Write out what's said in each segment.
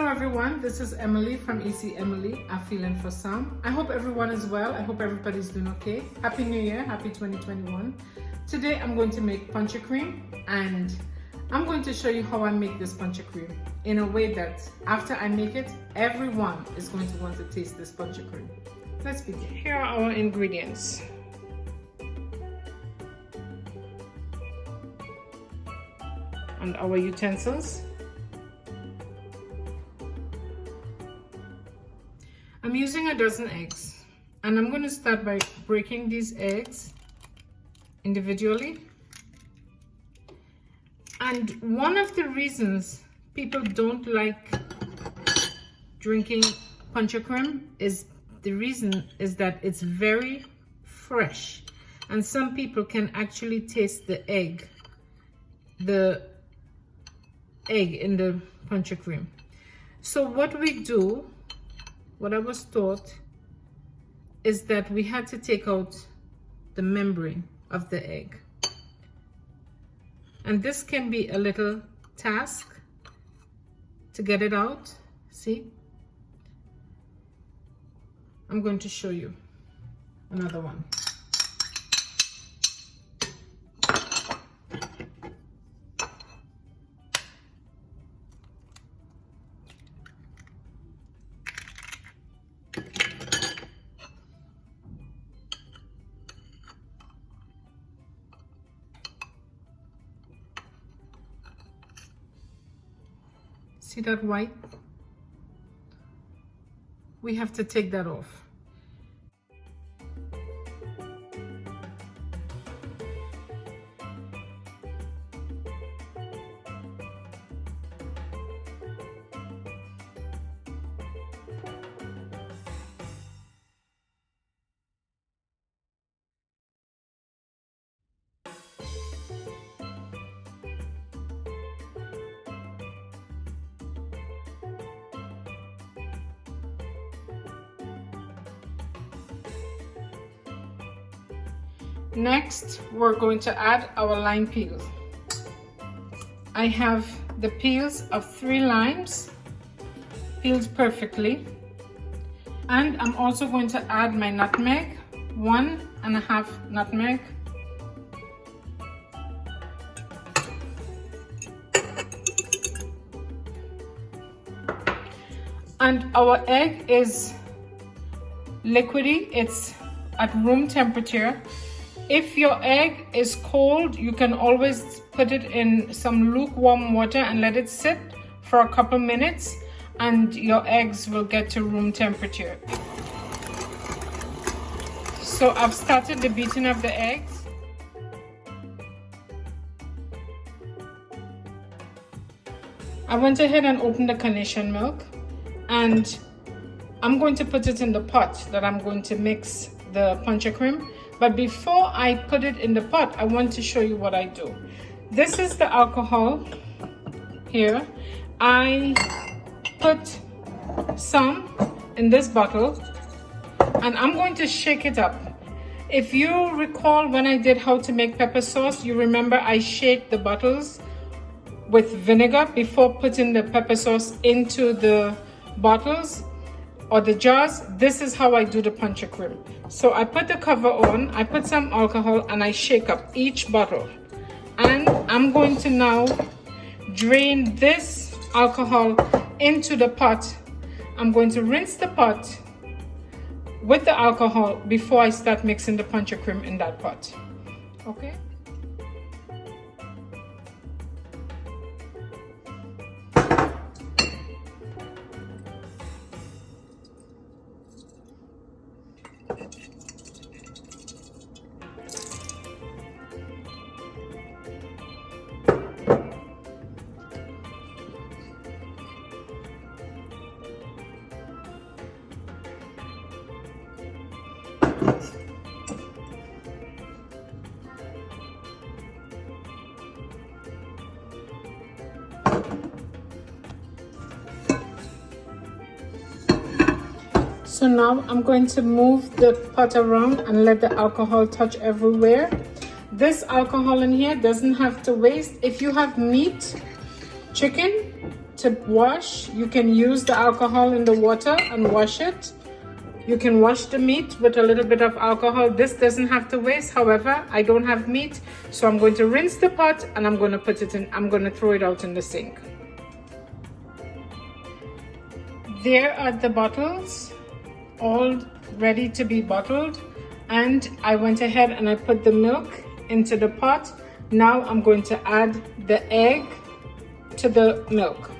Hello everyone, this is Emily from EC Emily, a feeling for some. I hope everyone is well. I hope everybody's doing okay. Happy New Year, happy 2021. Today I'm going to make ponche cream, and I'm going to show you how I make this ponche cream in a way that after I make it, everyone is going to want to taste this ponche cream. Let's begin. Here are our ingredients. And our utensils. I'm using a dozen eggs, and I'm going to start by breaking these eggs individually. And one of the reasons people don't like drinking ponche cream is that it's very fresh, and some people can actually taste the egg in the ponche cream. So what I was taught is that we had to take out the membrane of the egg. And this can be a little task to get it out. See? I'm going to show you another one. See that white? We have to take that off. Next, we're going to add our lime peels. I have the peels of 3 limes, peeled perfectly. And I'm also going to add my nutmeg, 1.5 nutmeg. And our egg is liquidy, it's at room temperature. If your egg is cold, you can always put it in some lukewarm water and let it sit for a couple minutes, and your eggs will get to room temperature. So I've started the beating of the eggs. I went ahead and opened the Carnation Milk, and I'm going to put it in the pot that I'm going to mix the ponche cream. But before I put it in the pot, I want to show you what I do. This is the alcohol here. I put some in this bottle, and I'm going to shake it up. If you recall when I did how to make pepper sauce, you remember I shake the bottles with vinegar before putting the pepper sauce into the bottles or the jars. This is how I do the ponche cream. So I put the cover on, I put some alcohol, and I shake up each bottle. And I'm going to now drain this alcohol into the pot. I'm going to rinse the pot with the alcohol before I start mixing the ponche cream in that pot. Okay? So now I'm going to move the pot around and let the alcohol touch everywhere. This alcohol in here doesn't have to waste. If you have meat, chicken, to wash, you can use the alcohol in the water and wash it. You can wash the meat with a little bit of alcohol. This doesn't have to waste. However, I don't have meat, so I'm going to rinse the pot and I'm going to put it in, I'm going to throw it out in the sink. There are the bottles, all ready to be bottled. And I went ahead and I put the milk into the pot. Now I'm going to add the egg to the milk.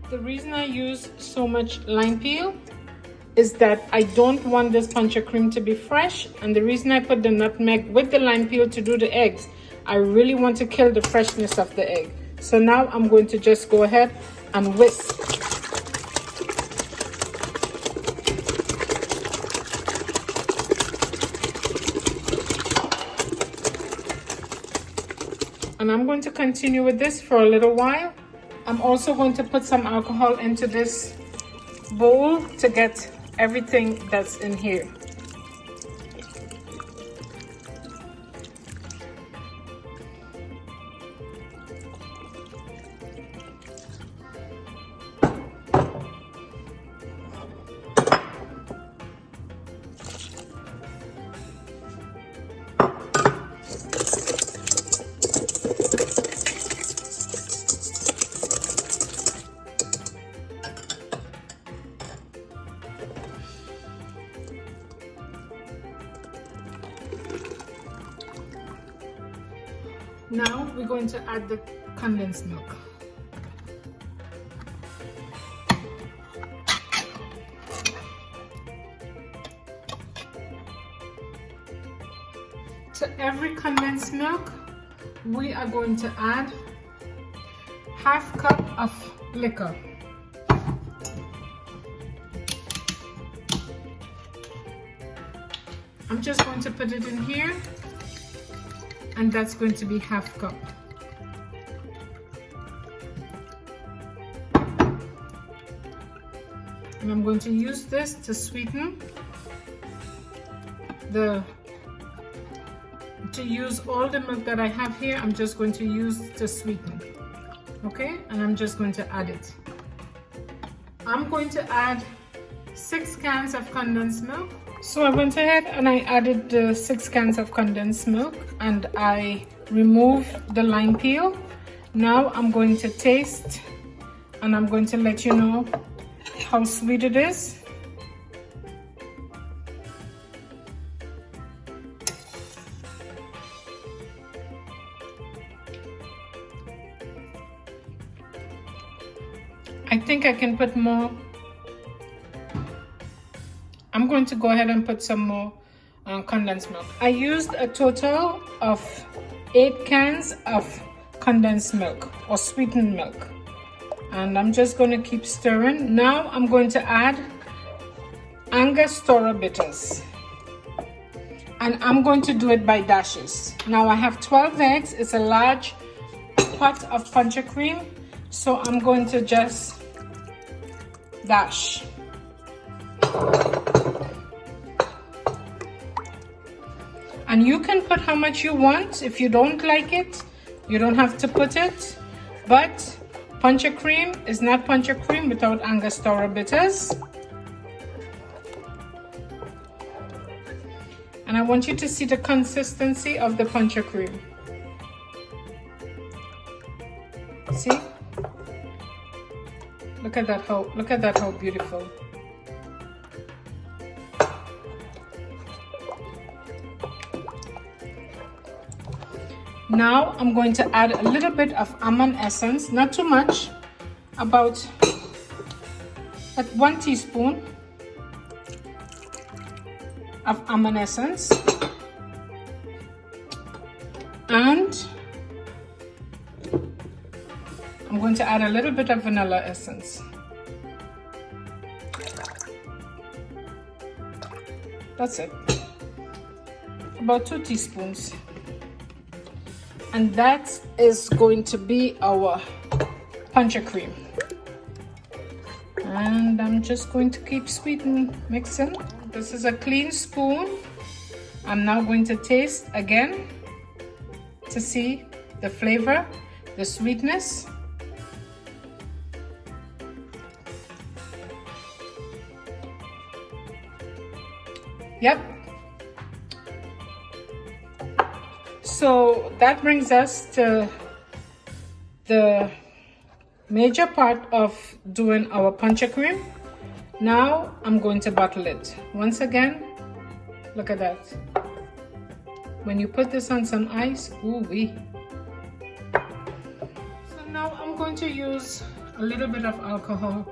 The reason I use so much lime peel is that I don't want this Ponche cream to be fresh, and the reason I put the nutmeg with the lime peel to do the eggs, I really want to kill the freshness of the egg. So now I'm going to just go ahead and whisk. And I'm going to continue with this for a little while. I'm also going to put some alcohol into this bowl to get everything that's in here. Now we're going to add the condensed milk. To every condensed milk, we are going to add half cup of liquor. I'm just going to put it in here, and that's going to be half cup. And I'm going to use this to sweeten to use all the milk that I have here. I'm just going to use to sweeten. Okay, and I'm just going to add it. I'm going to add 6 cans of condensed milk. So I went ahead and I added the 6 cans of condensed milk, and I removed the lime peel. Now I'm going to taste, and I'm going to let you know how sweet it is. I think I can put more. I'm going to go ahead and put some more condensed milk. I used a total of 8 cans of condensed milk or sweetened milk. And I'm just going to keep stirring. Now I'm going to add Angostura bitters. And I'm going to do it by dashes. Now I have 12 eggs. It's a large pot of Ponche cream. So I'm going to just dash. And you can put how much you want. If you don't like it, you don't have to put it. But Ponche cream is not Ponche cream without Angostura bitters. And I want you to see the consistency of the Ponche cream. See? Look at that how beautiful. Now I'm going to add a little bit of almond essence, not too much, about 1 teaspoon of almond essence, and I'm going to add a little bit of vanilla essence. That's it. About 2 teaspoons. And that is going to be our Ponche cream. And I'm just going to keep sweetening, mixing. This is a clean spoon. I'm now going to taste again to see the flavor, the sweetness. Yep. So that brings us to the major part of doing our Ponche cream. Now I'm going to bottle it. Once again, look at that. When you put this on some ice, ooh wee. So now I'm going to use a little bit of alcohol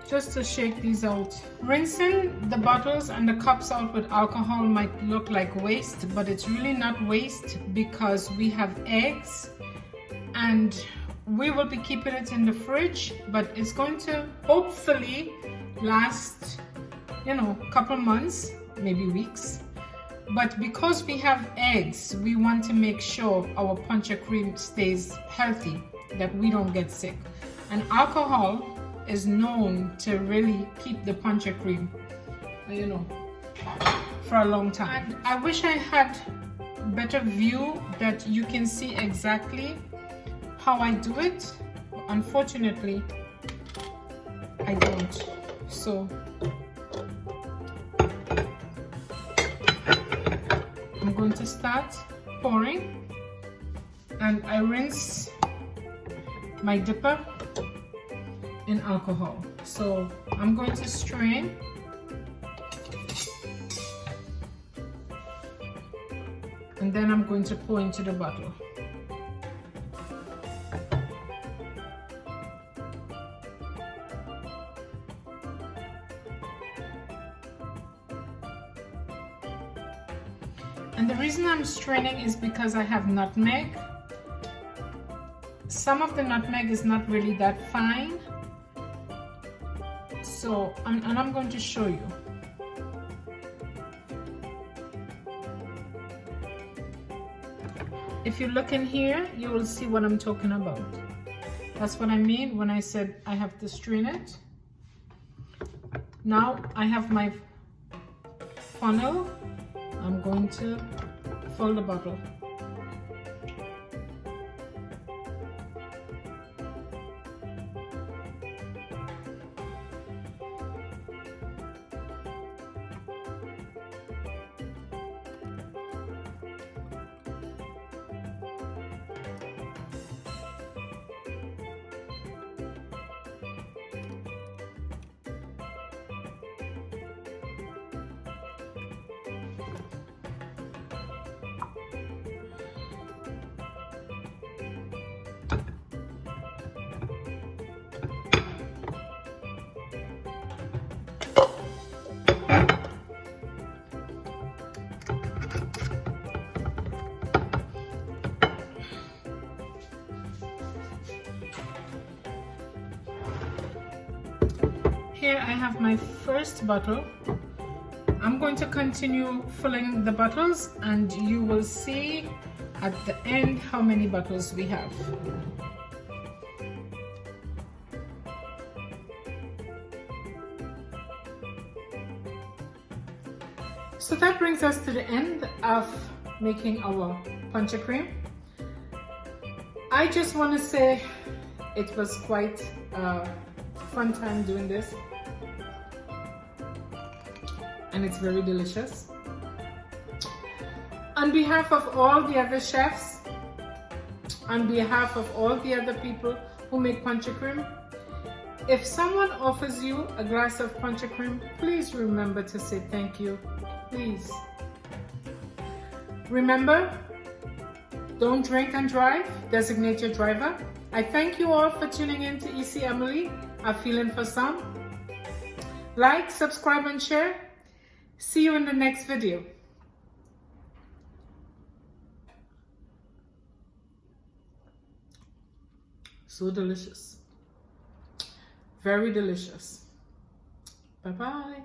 just to shake these out. Rinsing the bottles and the cups out with alcohol might look like waste, but it's really not waste because we have eggs and we will be keeping it in the fridge, but it's going to hopefully last, you know, a couple months, maybe weeks. But because we have eggs, we want to make sure our Ponche cream stays healthy, that we don't get sick. And alcohol is known to really keep the Ponche cream, you know, for a long time. And I wish I had a better view that you can see exactly how I do it. Unfortunately, I don't. So I'm going to start pouring, and I rinse my dipper in alcohol. So I'm going to strain, and then I'm going to pour into the bottle. And the reason I'm straining is because I have nutmeg. Some of the nutmeg is not really that fine. So, and I'm going to show you. If you look in here, you will see what I'm talking about. That's what I mean when I said I have to strain it. Now I have my funnel. I'm going to fill the bottle. Here I have my first bottle. I'm going to continue filling the bottles, and you will see at the end how many bottles we have. So that brings us to the end of making our Ponche cream. I just want to say it was quite a fun time doing this, and it's very delicious. On behalf of all the other chefs, on behalf of all the other people who make Ponche cream, if someone offers you a glass of Ponche cream, please remember to say thank you. Please. Remember, don't drink and drive. Designate your driver. I thank you all for tuning in to EC Emily, a feeling for some. Like, subscribe, and share. See you in the next video. So delicious. Very delicious. Bye-bye.